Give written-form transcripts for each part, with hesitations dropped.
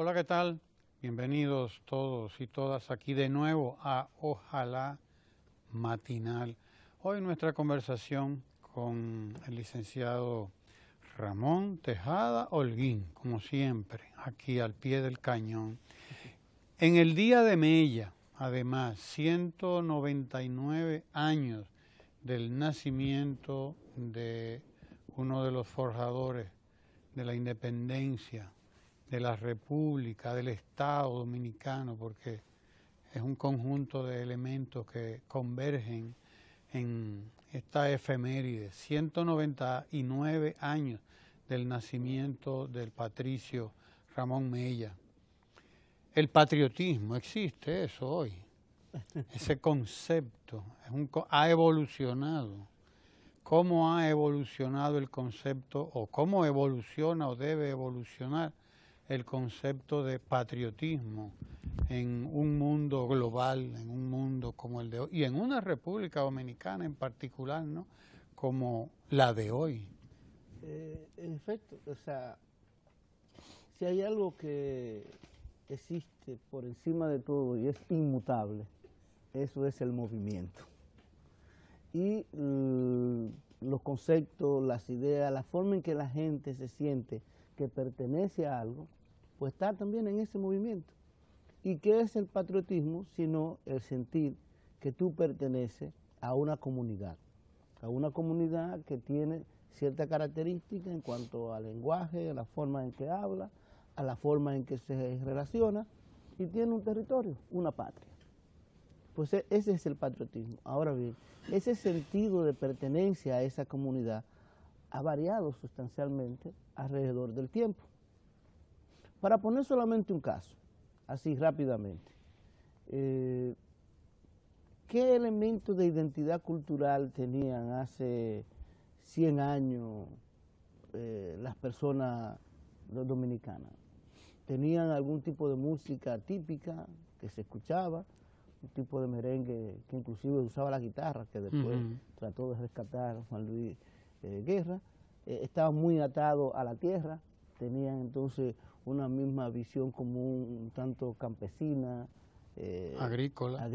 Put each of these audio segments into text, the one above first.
Hola, ¿qué tal? Bienvenidos todos y todas aquí de nuevo a Ojalá Matinal. Hoy nuestra conversación con el licenciado Ramón Tejada Holguín, como siempre, aquí al pie del cañón. En el día de Mella, además, 199 años del nacimiento de uno de los forjadores de la independencia, de la República, del Estado Dominicano, porque es un conjunto de elementos que convergen en esta efeméride, 199 años del nacimiento del patricio Ramón Mella. El patriotismo, existe eso hoy, ese concepto ha evolucionado. ¿Cómo ha evolucionado el concepto o cómo evoluciona o debe evolucionar el concepto de patriotismo en un mundo global, en un mundo como el de hoy y en una República Dominicana en particular, ¿no?, como la de hoy? En efecto, o sea, si hay algo que existe por encima de todo y es inmutable, eso es el movimiento. Y los conceptos, las ideas, la forma en que la gente se siente que pertenece a algo, pues está también en ese movimiento. ¿Y qué es el patriotismo? Sino el sentir que tú perteneces a una comunidad que tiene cierta característica en cuanto al lenguaje, a la forma en que habla, a la forma en que se relaciona, y tiene un territorio, una patria. Pues ese es el patriotismo. Ahora bien, ese sentido de pertenencia a esa comunidad ha variado sustancialmente alrededor del tiempo. Para poner solamente un caso, así rápidamente, ¿qué elementos de identidad cultural tenían hace 100 años las personas dominicanas? ¿Tenían algún tipo de música típica que se escuchaba? Un tipo de merengue que inclusive usaba la guitarra, que después trató de rescatar Juan Luis Guerra. Estaban muy atados a la tierra, tenían entonces una misma visión común, un tanto campesina, agrícola,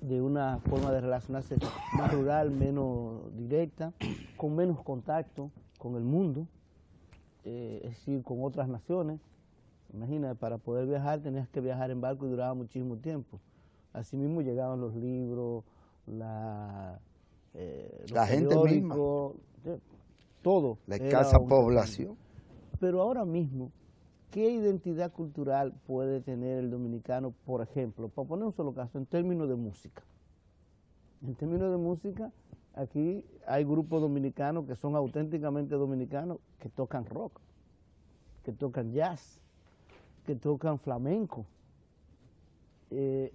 de una forma de relacionarse más rural, menos directa, con menos contacto con el mundo, es decir, con otras naciones. Imagina, para poder viajar tenías que viajar en barco y duraba muchísimo tiempo. Asimismo llegaban los libros, los gente misma, todo. La escasa población. Pero ahora mismo, ¿qué identidad cultural puede tener el dominicano, por ejemplo, para poner un solo caso, en términos de música? En términos de música, aquí hay grupos dominicanos que son auténticamente dominicanos, que tocan rock, que tocan jazz, que tocan flamenco.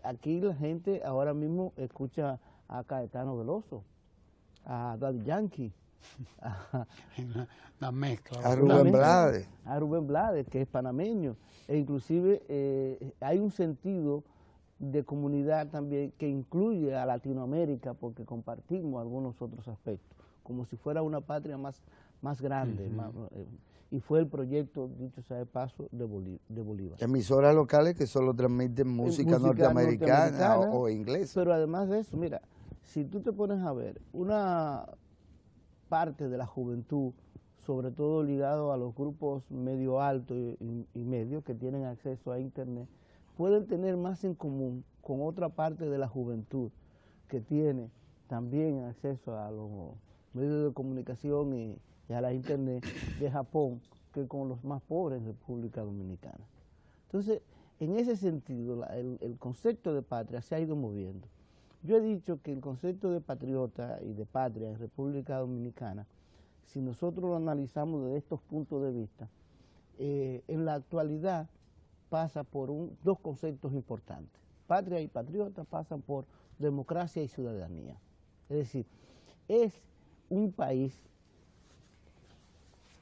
Aquí la gente ahora mismo escucha a Caetano Veloso, a Daddy Yankee, Una mezcla. A Rubén Blades. A Rubén Blades, que es panameño. E inclusive hay un sentido de comunidad también que incluye a Latinoamérica, porque compartimos algunos otros aspectos, como si fuera una patria más grande. Y fue el proyecto, dicho sea de paso, de Bolívar. Emisoras locales que solo transmiten música norteamericana o inglesa. Pero además de eso, mira, si tú te pones a ver, una parte de la juventud, sobre todo ligado a los grupos medio alto y medio que tienen acceso a internet, pueden tener más en común con otra parte de la juventud que tiene también acceso a los medios de comunicación y a la internet de Japón, que con los más pobres en República Dominicana. Entonces, en ese sentido, el concepto de patria se ha ido moviendo. Yo he dicho que el concepto de patriota y de patria en República Dominicana, si nosotros lo analizamos desde estos puntos de vista, en la actualidad pasa por dos conceptos importantes. Patria y patriota pasan por democracia y ciudadanía. Es decir, es un país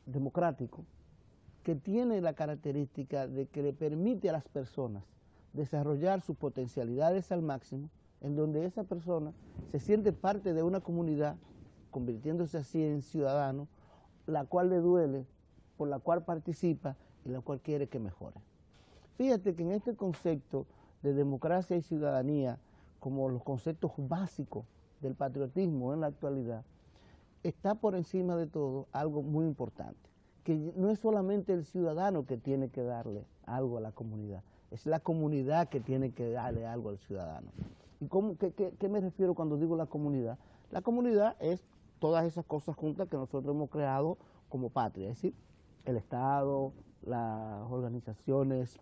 democrático que tiene la característica de que le permite a las personas desarrollar sus potencialidades al máximo, en donde esa persona se siente parte de una comunidad, convirtiéndose así en ciudadano, la cual le duele, por la cual participa y la cual quiere que mejore. Fíjate que en este concepto de democracia y ciudadanía, como los conceptos básicos del patriotismo en la actualidad, está por encima de todo algo muy importante, que no es solamente el ciudadano que tiene que darle algo a la comunidad, es la comunidad que tiene que darle algo al ciudadano. ¿Y qué me refiero cuando digo la comunidad? La comunidad es todas esas cosas juntas que nosotros hemos creado como patria, es decir, el Estado, las organizaciones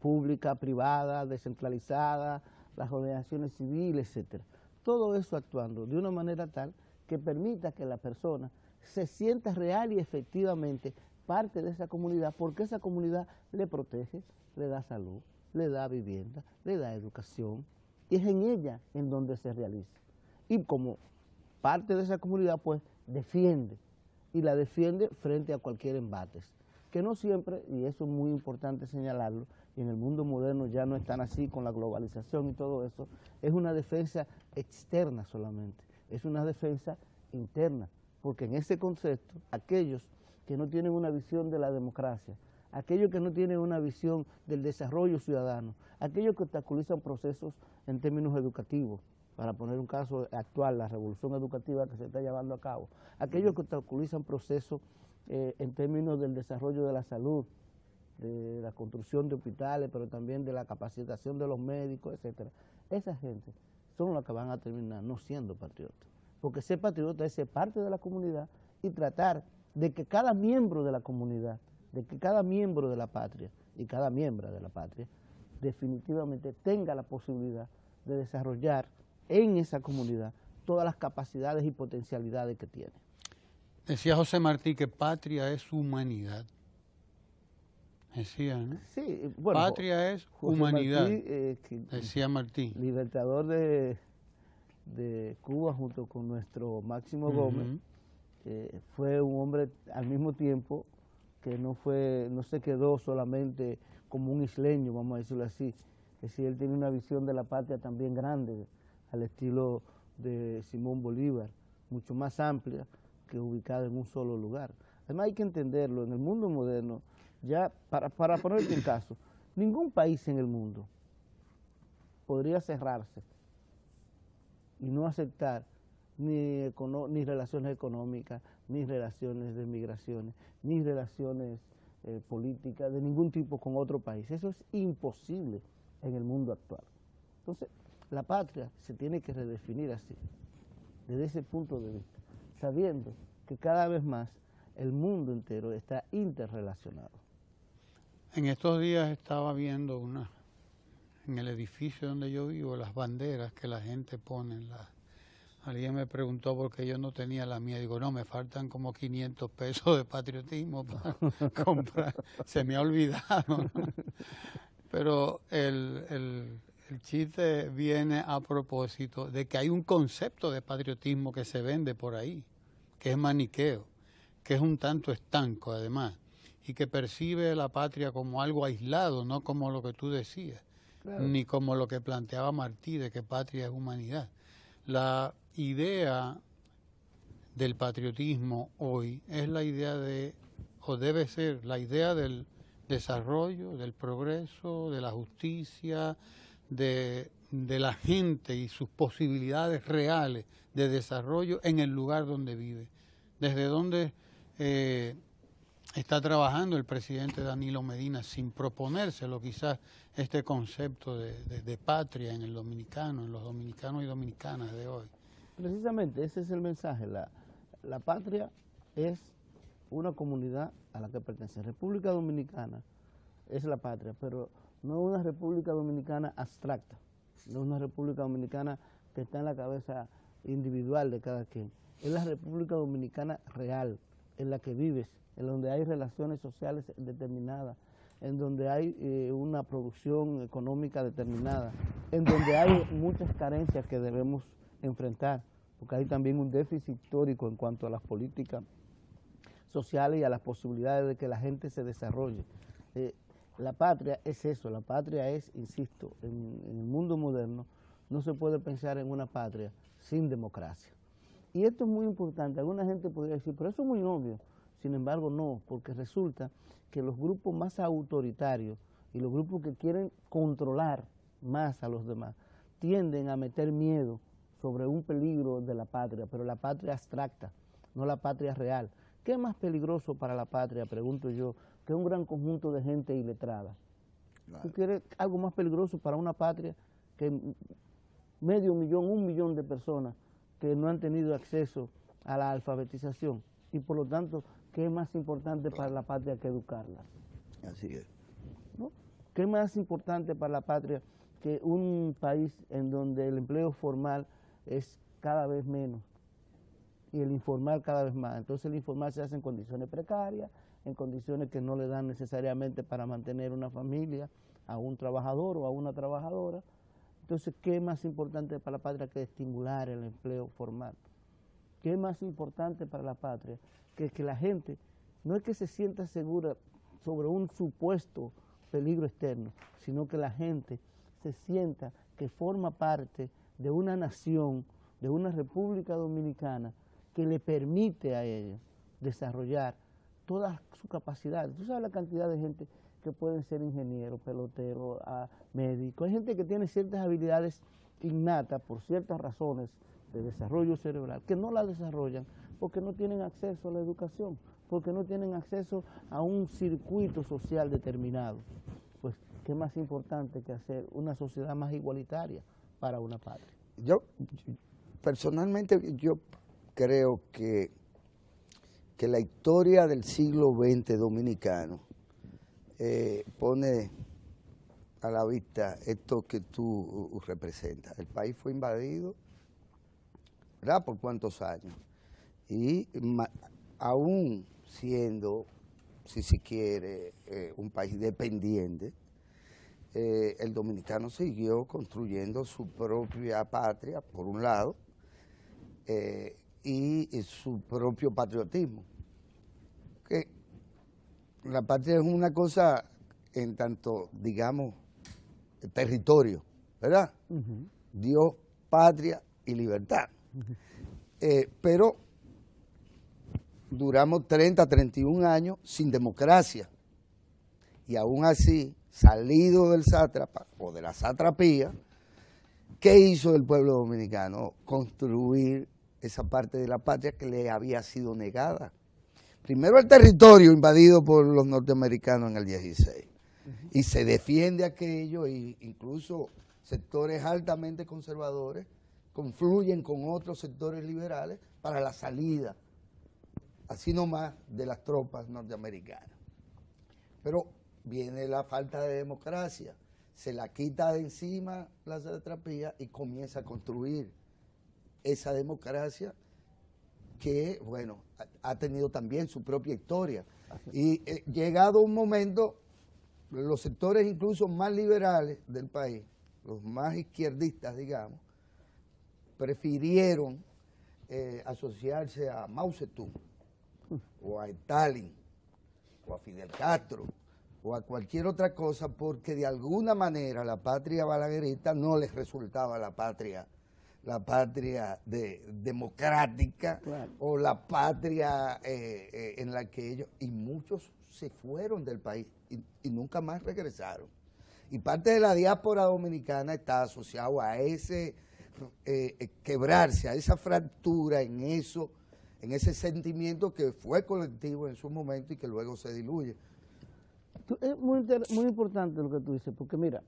públicas, privadas, descentralizadas, las organizaciones civiles, etcétera. Todo eso actuando de una manera tal que permita que la persona se sienta real y efectivamente parte de esa comunidad, porque esa comunidad le protege, le da salud, le da vivienda, le da educación, y es en ella en donde se realiza. Y como parte de esa comunidad, pues defiende, y la defiende frente a cualquier embate, que no siempre, y eso es muy importante señalarlo, y en el mundo moderno ya no están así con la globalización y todo eso, es una defensa externa solamente, es una defensa interna, porque en ese concepto, aquellos que no tienen una visión de la democracia, aquellos que no tienen una visión del desarrollo ciudadano, aquellos que obstaculizan procesos en términos educativos, para poner un caso actual, la revolución educativa que se está llevando a cabo, aquellos que obstaculizan procesos en términos del desarrollo de la salud, de la construcción de hospitales, pero también de la capacitación de los médicos, etcétera. Esa gente son los que van a terminar no siendo patriotas, porque ser patriota es ser parte de la comunidad y tratar de que cada miembro de la comunidad, de que cada miembro de la patria y cada miembro de la patria definitivamente tenga la posibilidad de desarrollar en esa comunidad todas las capacidades y potencialidades que tiene. Decía José Martí que patria es humanidad. Decía, ¿no? Sí, bueno, patria es José humanidad, Martí, decía Martí. Libertador de Cuba junto con nuestro Máximo Gómez, fue un hombre al mismo tiempo que no se quedó solamente como un isleño, vamos a decirlo así. Es decir, él tiene una visión de la patria también grande, al estilo de Simón Bolívar, mucho más amplia que ubicada en un solo lugar. Además hay que entenderlo, en el mundo moderno, ya para ponerte un caso, ningún país en el mundo podría cerrarse y no aceptar ni relaciones económicas, ni relaciones de migraciones, ni relaciones políticas de ningún tipo con otro país. Eso es imposible en el mundo actual. Entonces, la patria se tiene que redefinir así, desde ese punto de vista, sabiendo que cada vez más el mundo entero está interrelacionado. En estos días estaba viendo en el edificio donde yo vivo, las banderas que la gente pone. Alguien me preguntó por qué yo no tenía la mía. Digo, no, me faltan como 500 pesos de patriotismo para comprar. Se me ha olvidado, ¿no? Pero el chiste viene a propósito de que hay un concepto de patriotismo que se vende por ahí, que es maniqueo, que es un tanto estanco además, y que percibe la patria como algo aislado, no como lo que tú decías, claro, ni como lo que planteaba Martí, de que patria es humanidad. La idea del patriotismo hoy es la idea o debe ser la idea del desarrollo, del progreso, de la justicia, de la gente y sus posibilidades reales de desarrollo en el lugar donde vive. Desde donde está trabajando el presidente Danilo Medina sin proponérselo quizás este concepto de patria en el dominicano, en los dominicanos y dominicanas de hoy. Precisamente ese es el mensaje. La patria es una comunidad a la que pertenece. República Dominicana es la patria, pero no una República Dominicana abstracta, no una República Dominicana que está en la cabeza individual de cada quien. Es la República Dominicana real, en la que vives, en donde hay relaciones sociales determinadas, en donde hay una producción económica determinada, en donde hay muchas carencias que debemos enfrentar, porque hay también un déficit histórico en cuanto a las políticas sociales y a las posibilidades de que la gente se desarrolle. La patria es eso, la patria es, insisto, en el mundo moderno no se puede pensar en una patria sin democracia. Y esto es muy importante, alguna gente podría decir, pero eso es muy obvio, Sin embargo, no, porque resulta que los grupos más autoritarios y los grupos que quieren controlar más a los demás tienden a meter miedo sobre un peligro de la patria, pero la patria abstracta, no la patria real. ¿Qué es más peligroso para la patria, pregunto yo, que un gran conjunto de gente iletrada? Claro. ¿Tú quieres algo más peligroso para una patria que medio millón, 1 millón de personas que no han tenido acceso a la alfabetización? Y por lo tanto, ¿qué es más importante para la patria que educarla? Así es. ¿No? ¿Qué es más importante para la patria que un país en donde el empleo formal es cada vez menos y el informal cada vez más? Entonces el informal se hace en condiciones precarias, en condiciones que no le dan necesariamente para mantener una familia a un trabajador o a una trabajadora. Entonces, ¿qué es más importante para la patria que estimular el empleo formal? ¿Qué es más importante para la patria que la gente no es que se sienta segura sobre un supuesto peligro externo, sino que la gente se sienta que forma parte de una nación, de una República Dominicana que le permite a ellos desarrollar todas sus capacidades? Tú sabes la cantidad de gente que pueden ser ingenieros, peloteros, médicos. Hay gente que tiene ciertas habilidades innatas por ciertas razones de desarrollo cerebral que no la desarrollan porque no tienen acceso a la educación, porque no tienen acceso a un circuito social determinado. Pues, ¿qué más importante que hacer una sociedad más igualitaria para una patria? Yo, personalmente, yo creo que la historia del siglo XX dominicano pone a la vista esto que tú representas. El país fue invadido, ¿verdad?, por cuántos años, y aún siendo, si se quiere, un país dependiente, el dominicano siguió construyendo su propia patria, por un lado, y su propio patriotismo. Que la patria es una cosa en tanto, digamos, territorio, ¿verdad? Uh-huh. Dios, patria y libertad. Uh-huh. Pero duramos 30, 31 años sin democracia. Y aún así, salido del sátrapa o de la satrapía, ¿qué hizo el pueblo dominicano? Construir esa parte de la patria que le había sido negada. Primero el territorio invadido por los norteamericanos en el 16. Uh-huh. Y se defiende aquello, e incluso sectores altamente conservadores confluyen con otros sectores liberales para la salida, así nomás, de las tropas norteamericanas. Pero viene la falta de democracia, se la quita de encima la satrapía y comienza a construir esa democracia que, bueno, ha tenido también su propia historia. Y llegado un momento, los sectores incluso más liberales del país, los más izquierdistas, digamos, prefirieron asociarse a Mao Zedong, o a Stalin, o a Fidel Castro, o a cualquier otra cosa, porque de alguna manera la patria balaguerista no les resultaba la patria democrática, claro, o la patria en la que ellos, y muchos se fueron del país y nunca más regresaron. Y parte de la diáspora dominicana está asociado a ese quebrarse, a esa fractura en ese sentimiento que fue colectivo en su momento y que luego se diluye. Es muy importante lo que tú dices, porque mira,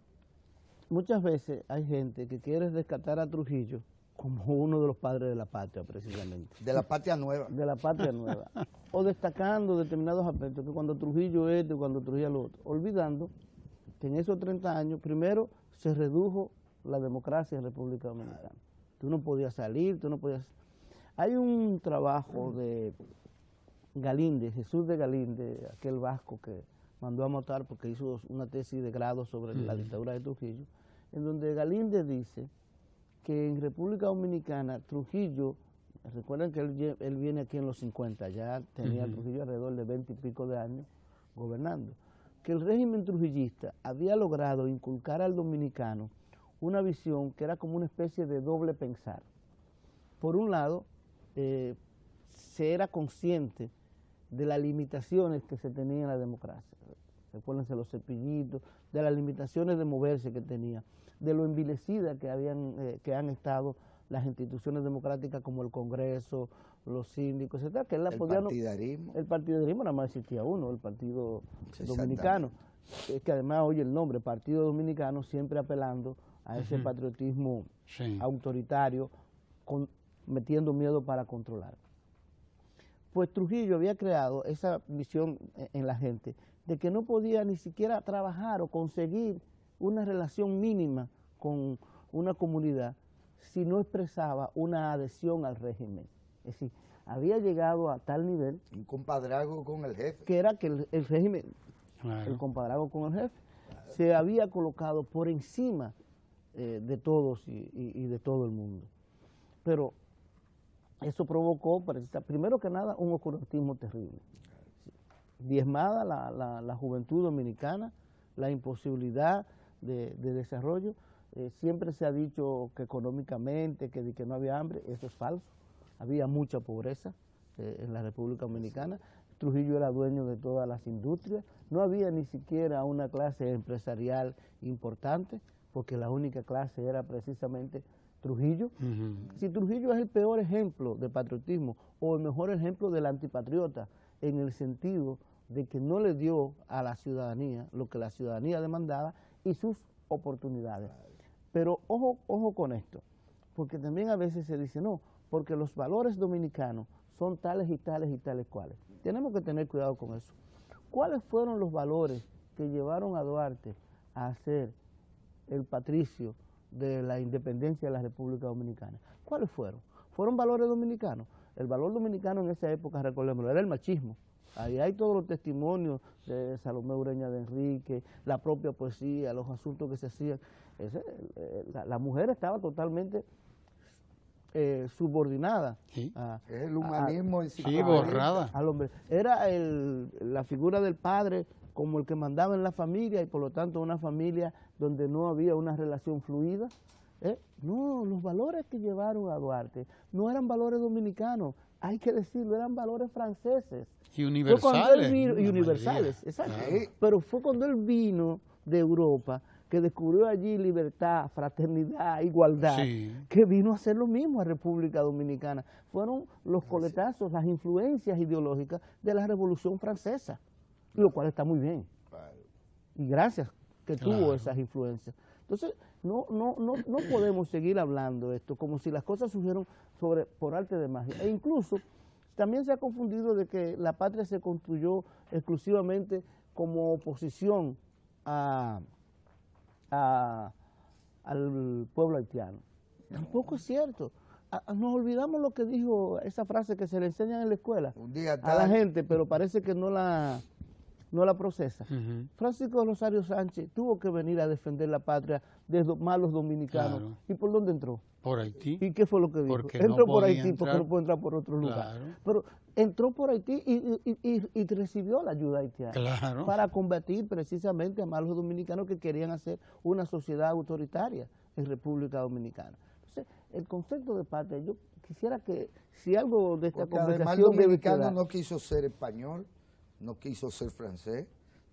muchas veces hay gente que quiere rescatar a Trujillo como uno de los padres de la patria, precisamente. De la patria nueva. De la patria nueva. O destacando determinados aspectos, que cuando Trujillo esto, cuando Trujillo lo otro, olvidando que en esos 30 años, primero, se redujo la democracia en República Dominicana. Tú no podías salir, tú no podías... Hay un trabajo de Galíndez, Jesús de Galíndez, aquel vasco que mandó a matar porque hizo una tesis de grado sobre la dictadura de Trujillo, en donde Galíndez dice que en República Dominicana Trujillo, recuerden que él viene aquí en los 50, ya tenía Trujillo alrededor de 20 y pico de años gobernando, que el régimen trujillista había logrado inculcar al dominicano una visión que era como una especie de doble pensar. Por un lado, se era consciente de las limitaciones que se tenía en la democracia. Recuérdense los cepillitos, de las limitaciones de moverse que tenía, de lo envilecidas que han estado las instituciones democráticas como el Congreso, los síndicos, etcétera, que él la podía, partidarismo. El partidarismo nada más existía uno, el Partido Dominicano, que además oye el nombre, Partido Dominicano, siempre apelando a ese patriotismo autoritario, metiendo miedo para controlar. Pues Trujillo había creado esa visión en la gente de que no podía ni siquiera trabajar o conseguir una relación mínima con una comunidad si no expresaba una adhesión al régimen. Es decir, había llegado a tal nivel... Un compadrazgo con el jefe. Que era que el régimen, el compadrazgo con el jefe, se había colocado por encima de todos y de todo el mundo. Pero eso provocó, primero que nada, un oscurantismo terrible. Diezmada la juventud dominicana, la imposibilidad de desarrollo. Siempre se ha dicho que económicamente, que no había hambre, eso es falso. Había mucha pobreza en la República Dominicana. Trujillo era dueño de todas las industrias. No había ni siquiera una clase empresarial importante, porque la única clase era precisamente Trujillo. Si Trujillo es el peor ejemplo de patriotismo o el mejor ejemplo del antipatriota, en el sentido de que no le dio a la ciudadanía lo que la ciudadanía demandaba y sus oportunidades. Pero ojo con esto, porque también a veces se dice, no, porque los valores dominicanos son tales y tales y tales cuales. Tenemos que tener cuidado con eso. ¿Cuáles fueron los valores que llevaron a Duarte a ser el patricio de la independencia de la República Dominicana? ¿Cuáles fueron? ¿Fueron valores dominicanos? El valor dominicano en esa época, recordémoslo, era el machismo. Ahí hay todos los testimonios de Salomé Ureña de Enrique, la propia poesía, los asuntos que se hacían. La mujer estaba totalmente subordinada. Sí. El humanismo borrada. Al hombre. Era la figura del padre como el que mandaba en la familia y por lo tanto una familia donde no había una relación fluida. No, los valores que llevaron a Duarte no eran valores dominicanos, hay que decirlo, eran valores franceses. Y universales. Y universales, exacto. Claro. Pero fue cuando él vino de Europa, que descubrió allí libertad, fraternidad, igualdad, que vino a hacer lo mismo a República Dominicana. Fueron los coletazos, las influencias ideológicas de la Revolución Francesa, lo cual está muy bien. Y gracias que tuvo esas influencias. Entonces, no podemos seguir hablando esto como si las cosas surgieron por arte de magia. E incluso también se ha confundido de que la patria se construyó exclusivamente como oposición al pueblo haitiano. Tampoco es cierto. Nos olvidamos lo que dijo esa frase que se le enseña en la escuela a la gente, pero parece que no la procesa. Francisco Rosario Sánchez tuvo que venir a defender la patria de los malos dominicanos. Claro. ¿Y por dónde entró? Por Haití. ¿Y qué fue lo que dijo? Entró por Haití porque no puede entrar por otro lugar. Pero entró por Haití y recibió la ayuda haitiana para combatir precisamente a malos dominicanos que querían hacer una sociedad autoritaria en República Dominicana. Entonces, el concepto de patria, yo quisiera que si algo de esta conversación... Además, el dominicano no quiso ser español, no quiso ser francés,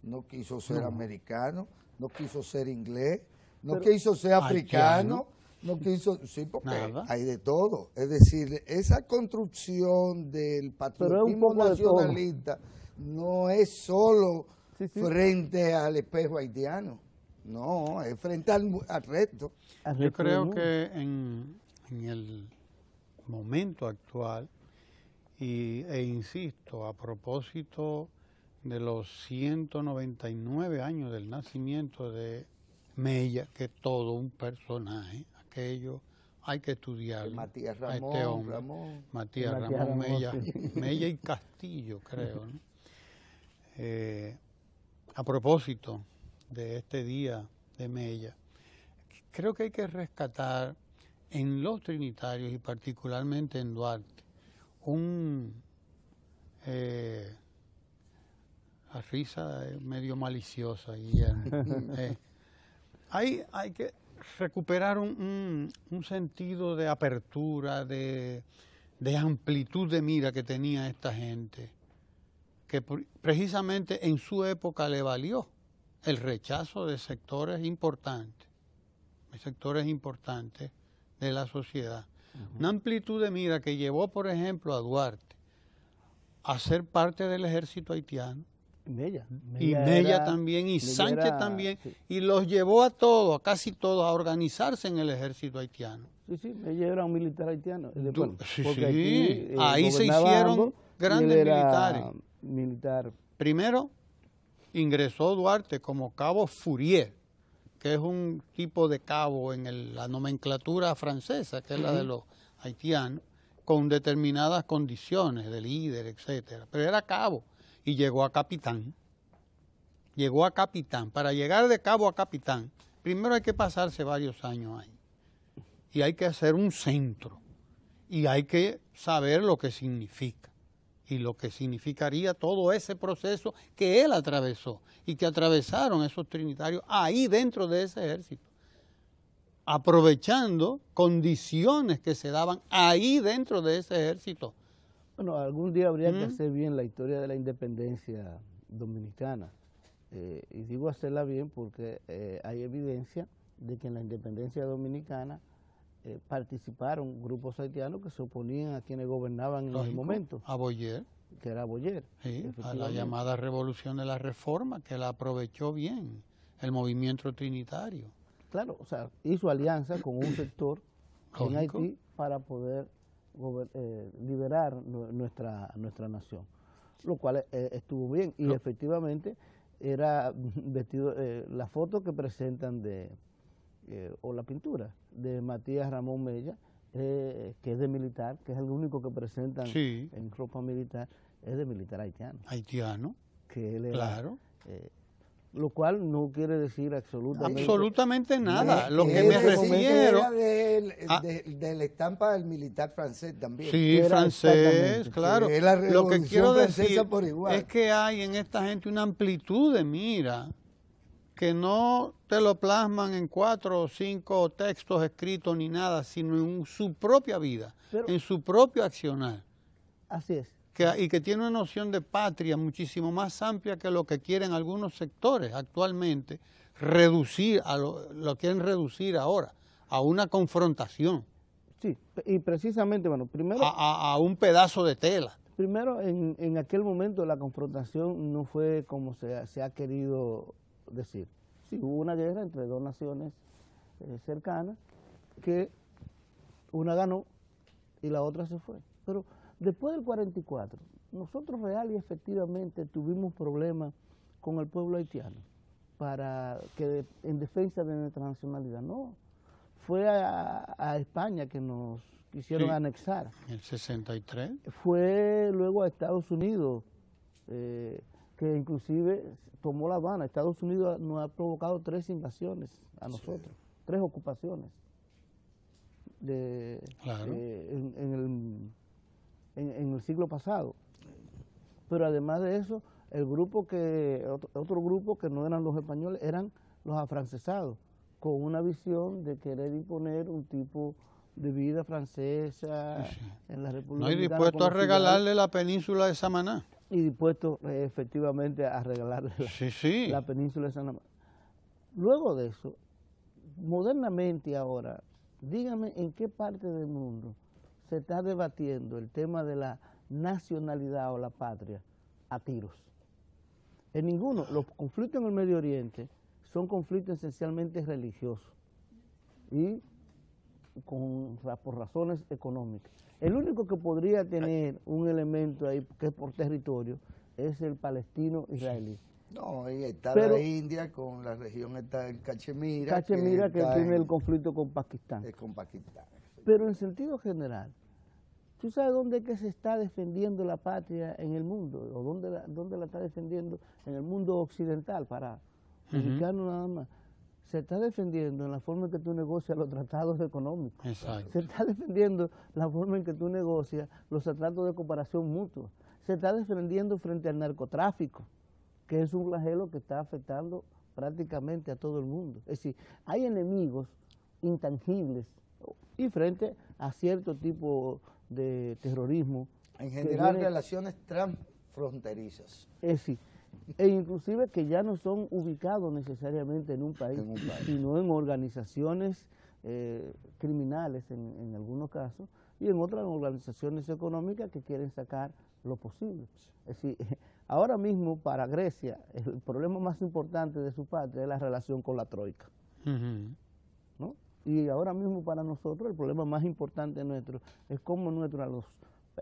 no quiso ser americano, no quiso ser inglés, no quiso ser africano, no quiso, porque hay de todo. Es decir, esa construcción del patriotismo nacionalista no es solo frente al espejo haitiano, no, es frente al resto. Yo creo que en el momento actual, e insisto, a propósito de los 199 años del nacimiento de Mella, que es todo un personaje, aquello hay que estudiarlo. Matías Ramón, a este hombre, Matías Ramón Mella, Mella y Castillo, creo, ¿no? A propósito de este día de Mella, creo que hay que rescatar en los trinitarios y particularmente en Duarte la risa es medio maliciosa, Guillermo. Hay que recuperar un sentido de apertura, de amplitud de mira que tenía esta gente. que precisamente en su época le valió el rechazo de sectores importantes de la sociedad. Una amplitud de mira que llevó, por ejemplo, a Duarte a ser parte del ejército haitiano. Y Mella también, y Sánchez también, sí. Y los llevó a todos, a casi todos, a organizarse en el ejército haitiano. Sí, Mella era un militar haitiano. Sí, porque aquí, ahí se gobernaba hicieron ambos, grandes y él era militares. Militar. Primero ingresó Duarte como cabo Fourier, que es un tipo de cabo en la nomenclatura francesa, que es la de los haitianos, con determinadas condiciones de líder, etcétera. Pero era cabo y llegó a capitán. Llegó a capitán. Para llegar de cabo a capitán, primero hay que pasarse varios años ahí. Y hay que hacer un centro. Y hay que saber lo que significa. Y lo que significaría todo ese proceso que él atravesó y que atravesaron esos trinitarios ahí dentro de ese ejército, aprovechando condiciones que se daban ahí dentro de ese ejército. Bueno, algún día habría que hacer bien la historia de la independencia dominicana. Y digo hacerla bien porque hay evidencia de que en la independencia dominicana participaron grupos haitianos que se oponían a quienes gobernaban en el momento. A Boyer. Que era Boyer. Sí, a la llamada Revolución de la Reforma, que la aprovechó bien el movimiento trinitario. Claro, o sea, hizo alianza con un sector en Haití para poder liberar nuestra nación, lo cual estuvo bien. Y efectivamente era vestido, la foto que presentan o la pintura de Matías Ramón Mella, que es de militar, que es el único que presentan en ropa militar, es de militar haitiano. Haitiano, que él era, claro. Lo cual no quiere decir absolutamente nada. Lo que me refiero de la estampa del militar francés también. Sí, francés, claro. Lo que quiero decir por igual. Es que hay en esta gente una amplitud de mira que no te lo plasman en 4 o 5 textos escritos ni nada, sino en su propia vida, en su propio accionar. Así es. Y que tiene una noción de patria muchísimo más amplia que lo que quieren algunos sectores actualmente lo quieren reducir ahora a una confrontación. Sí, y precisamente, bueno, primero... A un pedazo de tela. Primero, en aquel momento la confrontación no fue como se ha querido decir. Sí, hubo una guerra entre dos naciones cercanas, que una ganó y la otra se fue. Pero después del 44, nosotros real y efectivamente tuvimos problemas con el pueblo haitiano en defensa de nuestra nacionalidad. No, fue a España que nos quisieron anexar. En el 63. Fue luego a Estados Unidos, que inclusive tomó La Habana. Estados Unidos nos ha provocado 3 invasiones a nosotros, 3 ocupaciones en el siglo pasado. Pero además de eso, otro grupo que no eran los españoles, eran los afrancesados, con una visión de querer imponer un tipo de vida francesa en la República Dominicana. No, y dispuesto a regalarle la península de Samaná. Y dispuesto efectivamente a regalarle la península de Samaná. Luego de eso, modernamente ahora, dígame en qué parte del mundo se está debatiendo el tema de la nacionalidad o la patria a tiros. En ninguno. Los conflictos en el Medio Oriente son conflictos esencialmente religiosos y por razones económicas. El único que podría tener un elemento ahí, que es por territorio, es el palestino-israelí. No, y está la India con la región, está el Cachemira. Cachemira que tiene el conflicto con Pakistán. Con Pakistán. Pero en sentido general, ¿tú sabes dónde es que se está defendiendo la patria en el mundo? ¿O dónde la está defendiendo en el mundo occidental, para mexicanos nada más? Se está defendiendo en la forma en que tú negocias los tratados económicos. Exacto. Se está defendiendo la forma en que tú negocias los tratados de cooperación mutua. Se está defendiendo frente al narcotráfico, que es un flagelo que está afectando prácticamente a todo el mundo. Es decir, hay enemigos intangibles y frente a cierto tipo de terrorismo. En general, relaciones fronterizas. Sí. E inclusive que ya no son ubicados necesariamente en un país, sino en organizaciones criminales en algunos casos, y en otras organizaciones económicas que quieren sacar lo posible. Es decir, ahora mismo para Grecia el problema más importante de su patria es la relación con la Troika, ¿no? Y ahora mismo para nosotros el problema más importante nuestro es cómo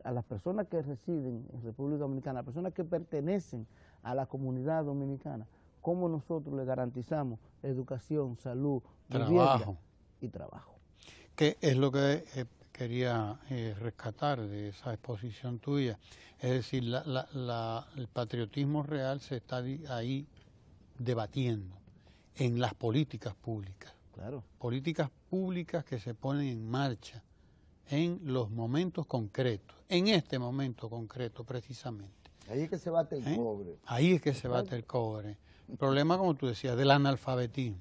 a las personas que residen en República Dominicana, a las personas que pertenecen a la comunidad dominicana, cómo nosotros le garantizamos educación, salud, vivienda y trabajo. Que es lo que quería rescatar de esa exposición tuya. Es decir, el patriotismo real se está ahí debatiendo en las políticas públicas. Claro. Políticas públicas que se ponen en marcha en los momentos concretos, en este momento concreto precisamente. Ahí es que se bate el cobre. Ahí es que se bate el cobre. El problema, como tú decías, del analfabetismo,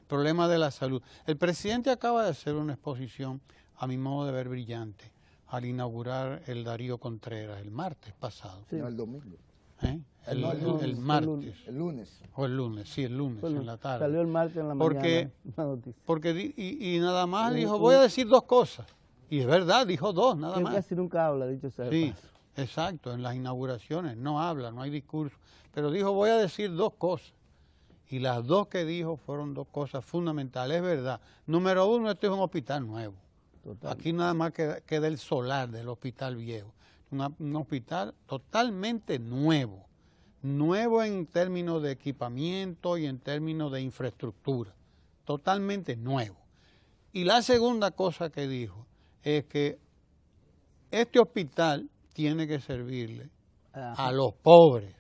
el problema de la salud. El presidente acaba de hacer una exposición, a mi modo de ver, brillante, al inaugurar el Darío Contreras el martes pasado. Sí. No, el domingo. El martes. El lunes. O el lunes, sí, el lunes, en la tarde. Salió el martes en la mañana una noticia. Y nada más dijo, voy a decir dos cosas. Y es verdad, dijo dos, nada más. Casi nunca habla, dicho sea de paso. Exacto, en las inauguraciones no habla, no hay discurso, pero dijo voy a decir dos cosas, y las dos que dijo fueron dos cosas fundamentales, es verdad. Número uno, este es un hospital nuevo. Total. Aquí nada más queda el solar del hospital viejo, un hospital totalmente nuevo, nuevo en términos de equipamiento y en términos de infraestructura, totalmente nuevo. Y la segunda cosa que dijo es que este hospital tiene que servirle a los pobres,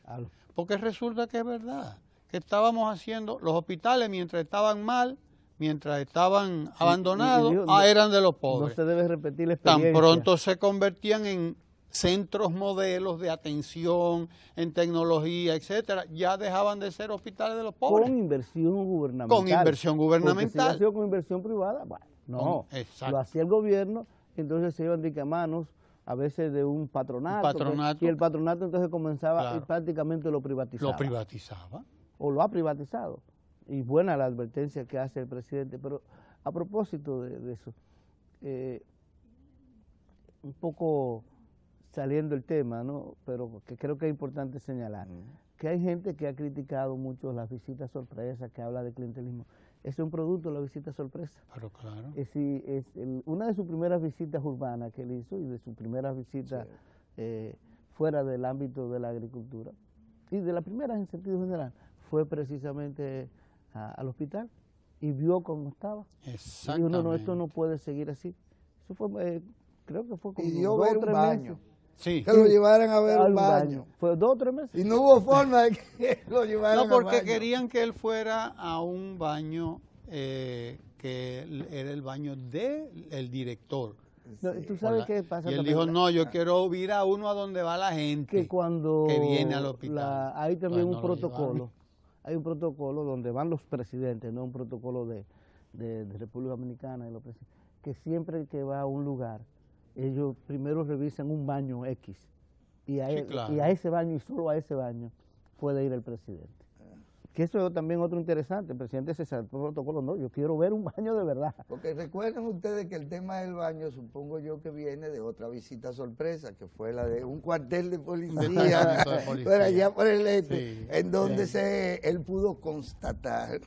porque resulta que es verdad, que estábamos haciendo, los hospitales mientras estaban mal, mientras estaban abandonados, eran de los pobres. No se debe repetir la experiencia. Tan pronto se convertían en centros modelos de atención, en tecnología, etcétera, ya dejaban de ser hospitales de los pobres. Con inversión gubernamental. Con inversión gubernamental. Porque si con inversión privada, bueno, no, lo hacía el gobierno, entonces se iban de manos a veces de un patronato, y el patronato entonces comenzaba y prácticamente lo privatizaba. Lo privatizaba. O lo ha privatizado. Y buena la advertencia que hace el presidente. Pero a propósito de eso, un poco saliendo el tema, ¿no? Pero que creo que es importante señalar, que hay gente que ha criticado mucho las visitas sorpresas, que habla de clientelismo. Es un producto de la visita sorpresa. Pero claro. Una de sus primeras visitas urbanas que él hizo y de sus primeras visitas fuera del ámbito de la agricultura, y de las primeras en sentido general, fue precisamente al hospital y vio cómo estaba. Exactamente. Y uno, no, esto no puede seguir así. Eso fue, creo que fue como y 2 o 3 meses. Sí. Que lo llevaran a ver un baño. Fue 2 o 3 meses. Y no hubo forma de que lo llevaran al baño. No, porque querían que él fuera a un baño que era el baño del director. No, ¿tú sabes qué pasa? Y él dijo, no, yo quiero ir a uno a donde va la gente que viene al hospital. Hay también un protocolo. Hay un protocolo donde van los presidentes, no un protocolo de República Dominicana, que siempre que va a un lugar, ellos primero revisan un baño X y a ese baño y solo a ese baño puede ir el presidente. Que eso es también otro interesante, el presidente se saltó el protocolo, no, yo quiero ver un baño de verdad. Porque recuerden ustedes que el tema del baño, supongo yo que viene de otra visita sorpresa, que fue la de un cuartel de policía, por allá por el este, en donde él pudo constatar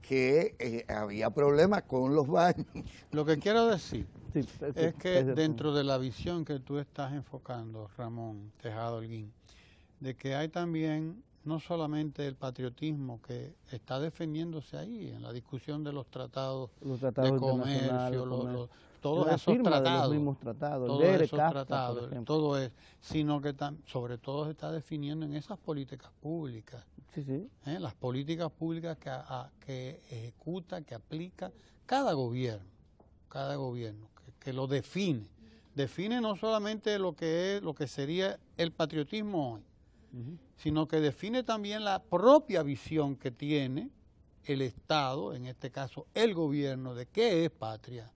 que había problemas con los baños. Lo que quiero decir es que dentro de la visión que tú estás enfocando, Ramón Tejada Holguín, de que hay también no solamente el patriotismo que está defendiéndose ahí en la discusión de los tratados de comercio, todos esos tratados, todo eso, sino que sobre todo se está definiendo en esas políticas públicas, las políticas públicas que ejecuta, que aplica cada gobierno que lo define no solamente lo que sería el patriotismo hoy, sino que define también la propia visión que tiene el Estado, en este caso el gobierno, de qué es patria,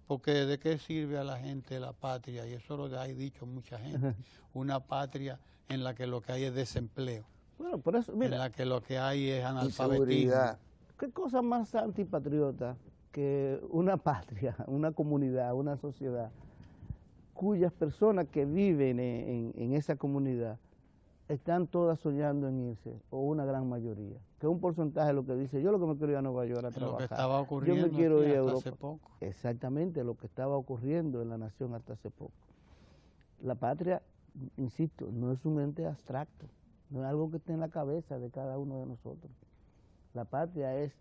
Porque ¿de qué sirve a la gente la patria? Y eso lo ha dicho mucha gente. Una patria en la que lo que hay es desempleo. Bueno, por eso, En mira, la que lo que hay es analfabetismo. Inseguridad. ¿qué cosa más antipatriota que una patria, una comunidad, una sociedad, cuyas personas que viven en esa comunidad están todas soñando en irse, o una gran mayoría? Que un porcentaje lo que dice, yo lo que me quiero ir a Nueva York a trabajar. Lo que estaba yo ocurriendo me quiero aquí ir a hasta Europa. hace poco. Exactamente lo que estaba ocurriendo en la nación hasta hace poco. La patria, insisto, no es un ente abstracto, no es algo que esté en la cabeza de cada uno de nosotros. La patria es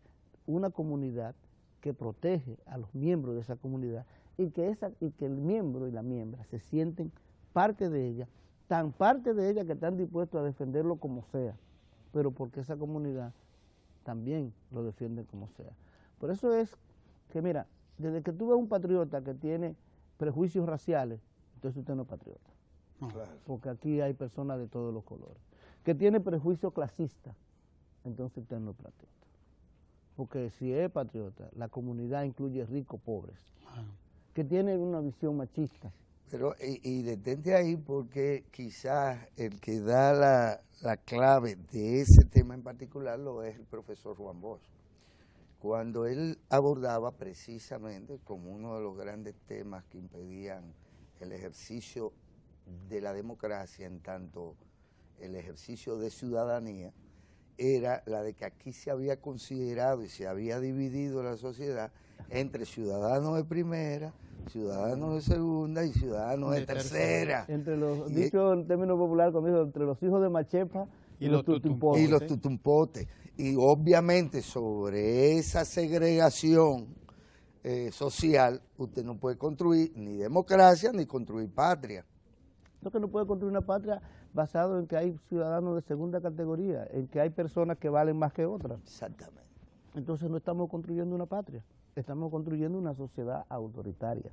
una comunidad que protege a los miembros de esa comunidad y que el miembro y la miembra se sienten parte de ella, tan parte de ella que están dispuestos a defenderlo como sea, pero porque esa comunidad también lo defiende como sea. Por eso es que, mira, desde que tú ves un patriota que tiene prejuicios raciales, entonces usted no es patriota. No. Claro. Porque aquí hay personas de todos los colores. Que tiene prejuicio clasista, entonces usted no es patriota. Porque si es patriota, la comunidad incluye ricos, pobres. Claro. Que tiene una visión machista. Pero, y detente ahí porque quizás el que da la clave de ese tema en particular lo es el profesor Juan Bosch. Cuando él abordaba precisamente como uno de los grandes temas que impedían el ejercicio de la democracia, en tanto el ejercicio de ciudadanía, era la de que aquí se había considerado y se había dividido la sociedad entre ciudadanos de primera, ciudadanos de segunda y ciudadanos de tercera. Entre los, dicho en términos populares, cuando dijo, entre los hijos de Machepa y los tutumpotes. Y los tutumpotes. Y obviamente sobre esa segregación social, usted no puede construir ni democracia ni construir patria. No, que no puede construir una patria basado en que hay ciudadanos de segunda categoría, en que hay personas que valen más que otras. Exactamente. Entonces no estamos construyendo una patria, estamos construyendo una sociedad autoritaria,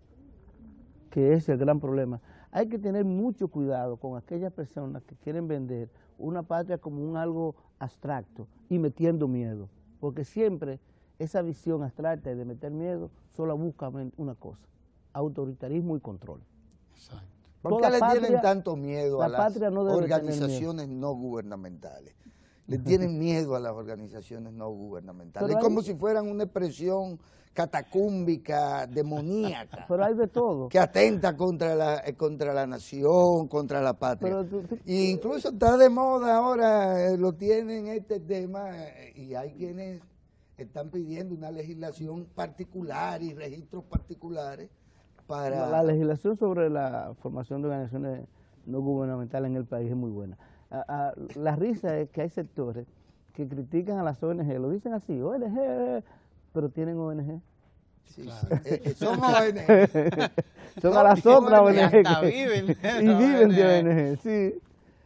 que es el gran problema. Hay que tener mucho cuidado con aquellas personas que quieren vender una patria como un algo abstracto y metiendo miedo, porque siempre esa visión abstracta y de meter miedo solo busca una cosa, autoritarismo y control. Exacto. ¿Por qué le tienen tanto miedo a las organizaciones no gubernamentales? Le tienen miedo a las organizaciones no gubernamentales. Es como si fueran una expresión catacúmbica, demoníaca. Pero hay de todo. Que atenta contra la nación, contra la patria. Y incluso está de moda ahora, lo tienen este tema, y hay quienes están pidiendo una legislación particular y registros particulares para... La legislación sobre la formación de organizaciones no gubernamentales en el país es muy buena. La risa es que hay sectores que critican a las ONG, lo dicen así, ONG, pero tienen ONG. Sí, Claro. sí. Son ONG. Son a las otras ONG. hasta viven Y viven de ONG, sí.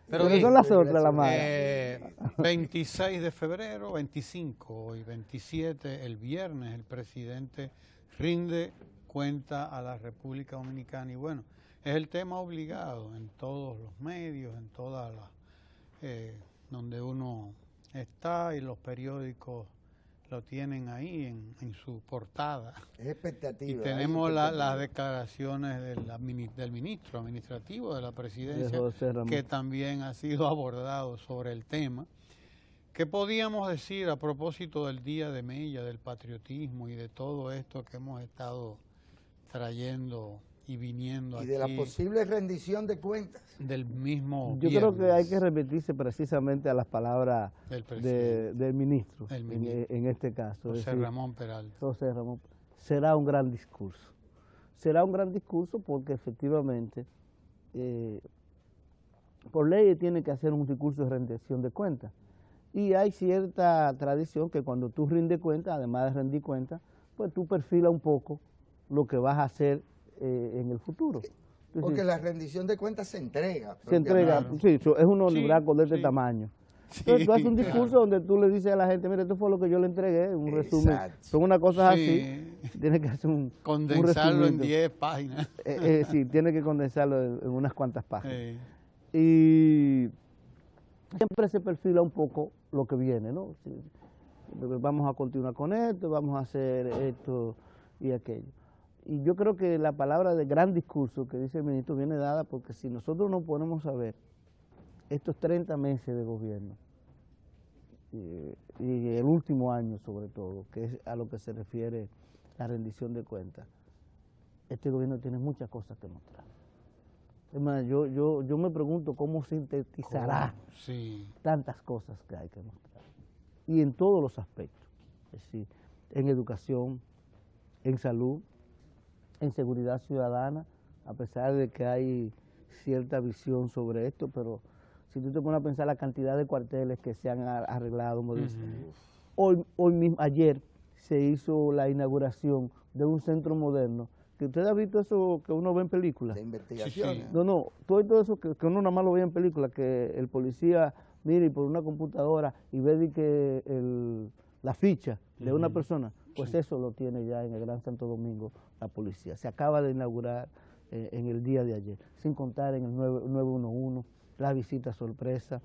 Pero bien, son las otras, la malas. 26 de febrero, 25 y 27, el viernes, el presidente rinde cuenta a la República Dominicana y bueno, es el tema obligado en todos los medios, en todas las, donde uno está y los periódicos lo tienen ahí en su portada. Es expectativa. Y tenemos las declaraciones del ministro administrativo de la presidencia, que también ha sido abordado sobre el tema. ¿Qué podíamos decir a propósito del Día de Mella, del patriotismo y de todo esto que hemos estado trayendo y viniendo aquí? Y de la posible rendición de cuentas. Del mismo Yo viernes. creo que hay que remitirse precisamente a las palabras del ministro, en este caso. José Ramón Peralta. José Ramón. Será un gran discurso. Será un gran discurso porque efectivamente, por ley tiene que hacer un discurso de rendición de cuentas. Y hay cierta tradición que cuando tú rindes cuentas, además de rendir cuentas, pues tú perfilas un poco lo que vas a hacer en el futuro. Porque la rendición de cuentas se entrega. Se entrega, Claro. sí, es un libraco de este tamaño. Entonces tú haces un discurso donde tú le dices a la gente, mire, esto fue lo que yo le entregué, un resumen. Son unas cosas así, tienes que hacer un condensarlo en 10 páginas. Sí, tienes que condensarlo en unas cuantas páginas. Y siempre se perfila un poco lo que viene, ¿no? Vamos a continuar con esto, vamos a hacer esto y aquello. Y yo creo que la palabra de gran discurso que dice el ministro viene dada porque si nosotros nos ponemos a ver estos 30 meses de gobierno, y el último año sobre todo, que es a lo que se refiere la rendición de cuentas, este gobierno tiene muchas cosas que mostrar. Es más, yo me pregunto cómo sintetizará tantas cosas que hay que mostrar. Y en todos los aspectos, es decir, en educación, en salud, en seguridad ciudadana, a pesar de que hay cierta visión sobre esto, pero si tú te pones a pensar la cantidad de cuarteles que se han arreglado, como dicen. Hoy mismo, ayer, se hizo la inauguración de un centro moderno, que usted ha visto eso que uno ve en películas. De investigación. Sí. No, todo eso que uno nada más lo ve en películas, que el policía mire por una computadora y ve de que la ficha de una persona, pues eso lo tiene ya en el Gran Santo Domingo la policía. Se acaba de inaugurar en el día de ayer, sin contar en el 911, la visita sorpresa.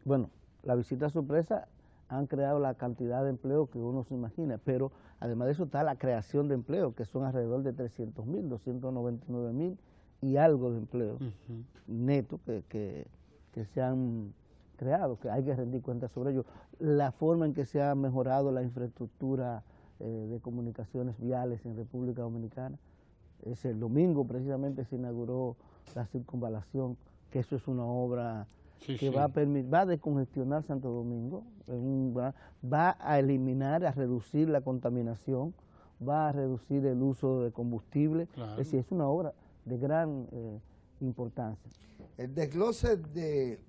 Bueno, la visita sorpresa han creado la cantidad de empleo que uno se imagina, pero además de eso está la creación de empleo, que son alrededor de 300.000, 299.000 y algo de empleo neto que se han creado, que hay que rendir cuentas sobre ello. La forma en que se ha mejorado la infraestructura de comunicaciones viales en República Dominicana. El domingo precisamente se inauguró la circunvalación, que eso es una obra que va a descongestionar Santo Domingo, va a eliminar, a reducir la contaminación, va a reducir el uso de combustible. Claro. Es decir, es una obra de gran importancia. El desglose de,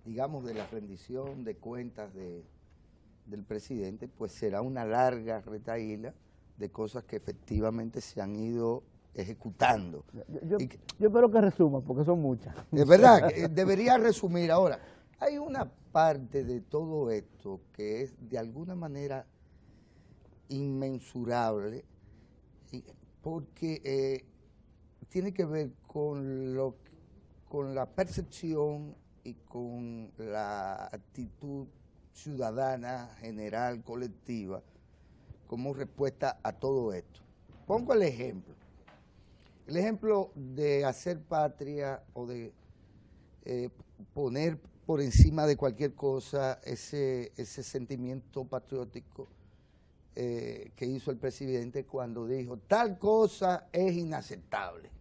digamos, de la rendición de cuentas del presidente, pues será una larga retahíla de cosas que efectivamente se han ido ejecutando. Yo espero que resuma, porque son muchas. Es verdad, debería resumir. Ahora, hay una parte de todo esto que es de alguna manera inmensurable, porque tiene que ver con la percepción y con la actitud ciudadana, general, colectiva, como respuesta a todo esto. Pongo el ejemplo de hacer patria o de poner por encima de cualquier cosa ese sentimiento patriótico que hizo el presidente cuando dijo, tal cosa es inaceptable.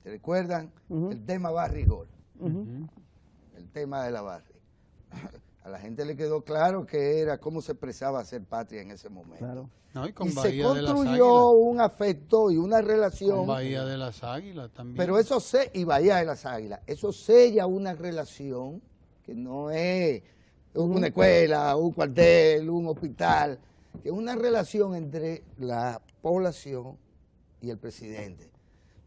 ¿Se recuerdan? El tema Barrigol, el tema de la Barri. A la gente le quedó claro que era cómo se expresaba ser patria en ese momento. Claro. No, y con y Bahía se construyó un afecto y una relación. Con Bahía de las Águilas también. Pero eso y Bahía de las Águilas, eso sella una relación que no es una escuela, un cuartel, un hospital, que es una relación entre la población y el presidente,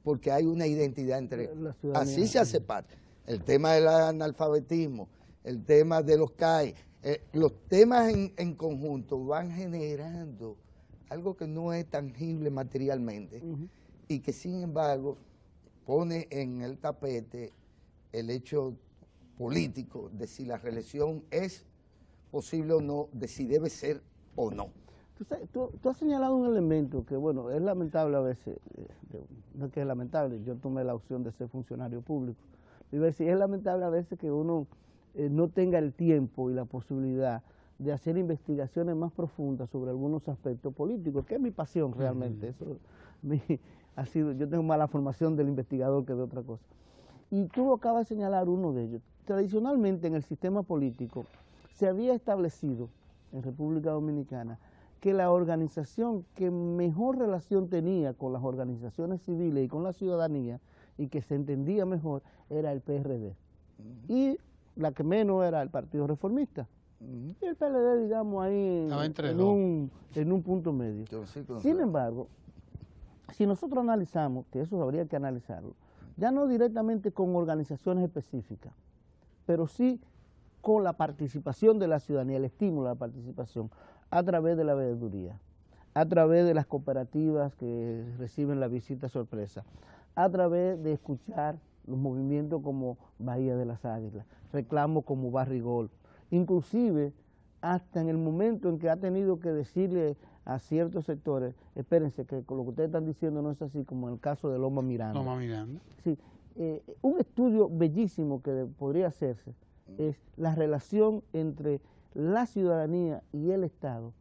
porque hay una identidad entre ellos. Así se hace patria. El tema del analfabetismo, el tema de los CAE, los temas en conjunto van generando algo que no es tangible materialmente y que sin embargo pone en el tapete el hecho político de si la reelección es posible o no, de si debe ser o no. Tú has señalado un elemento que, bueno, es lamentable a veces, no es que es lamentable, yo tomé la opción de ser funcionario público, iba a decir, es lamentable a veces que uno no tenga el tiempo y la posibilidad de hacer investigaciones más profundas sobre algunos aspectos políticos, que es mi pasión realmente. Eso ha sido, yo tengo más la formación del investigador que de otra cosa. Y tú acabas de señalar uno de ellos. Tradicionalmente en el sistema político se había establecido en República Dominicana que la organización que mejor relación tenía con las organizaciones civiles y con la ciudadanía y que se entendía mejor era el PRD. Y la que menos era el Partido Reformista. Y el PLD, digamos, ahí en un punto medio. Sin embargo, si nosotros analizamos, que eso habría que analizarlo, ya no directamente con organizaciones específicas, pero sí con la participación de la ciudadanía, el estímulo a la participación, a través de la veeduría, a través de las cooperativas que reciben la visita sorpresa, a través de escuchar los movimientos como Bahía de las Águilas, reclamos como Barrigol, inclusive hasta en el momento en que ha tenido que decirle a ciertos sectores, espérense que con lo que ustedes están diciendo no es así como en el caso de Loma Miranda. Loma Miranda. Sí, un estudio bellísimo que podría hacerse es la relación entre la ciudadanía y el Estado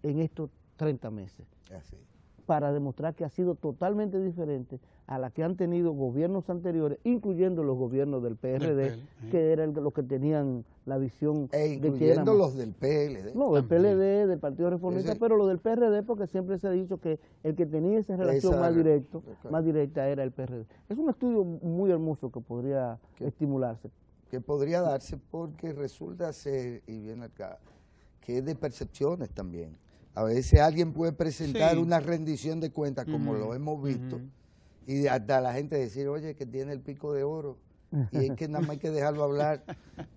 en estos 30 meses. Así. Para demostrar que ha sido totalmente diferente a la que han tenido gobiernos anteriores, incluyendo los gobiernos del PRD, que eran los que tenían la visión incluyendo los del PLD. No, del PLD, del Partido Reformista, pero los del PRD, porque siempre se ha dicho que el que tenía esa relación más directa era el PRD. Es un estudio muy hermoso que podría estimularse. Que podría darse porque resulta ser, y viene acá, que es de percepciones también. A veces alguien puede presentar una rendición de cuentas, como lo hemos visto, y hasta la gente decir, oye, que tiene el pico de oro, y es que nada más hay que dejarlo hablar,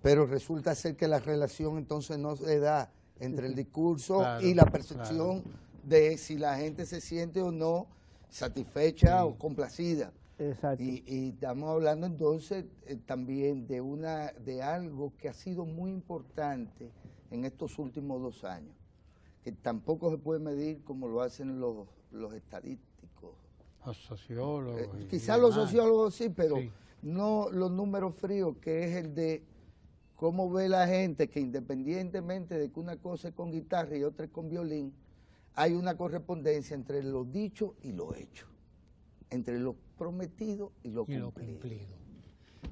pero resulta ser que la relación entonces no se da entre el discurso y la percepción de si la gente se siente o no satisfecha o complacida. Exacto. Y estamos hablando entonces también de algo que ha sido muy importante en estos últimos 2 años, que tampoco se puede medir como lo hacen los estadísticos. Los sociólogos. Quizás los sociólogos sí, pero no los números fríos, que es el de cómo ve la gente que independientemente de que una cosa es con guitarra y otra es con violín, hay una correspondencia entre lo dicho y lo hecho, entre lo prometido y lo cumplido.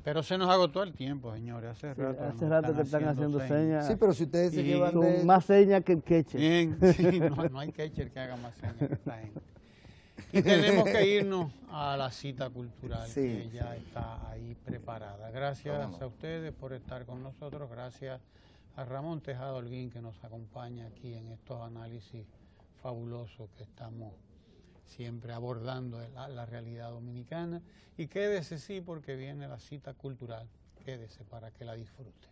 Pero se nos agotó el tiempo, señores. Hace rato que están haciendo señas. Sí, pero si ustedes se llevan con más señas que el queche. Bien, sí, no hay quecher que haga más señas que esta gente. Y tenemos que irnos a la cita cultural, que ya está ahí preparada. Gracias a ustedes por estar con nosotros. Gracias a Ramón Tejada Holguín, que nos acompaña aquí en estos análisis fabulosos que estamos siempre abordando la realidad dominicana. Y quédese, sí, porque viene la cita cultural. Quédese para que la disfrute.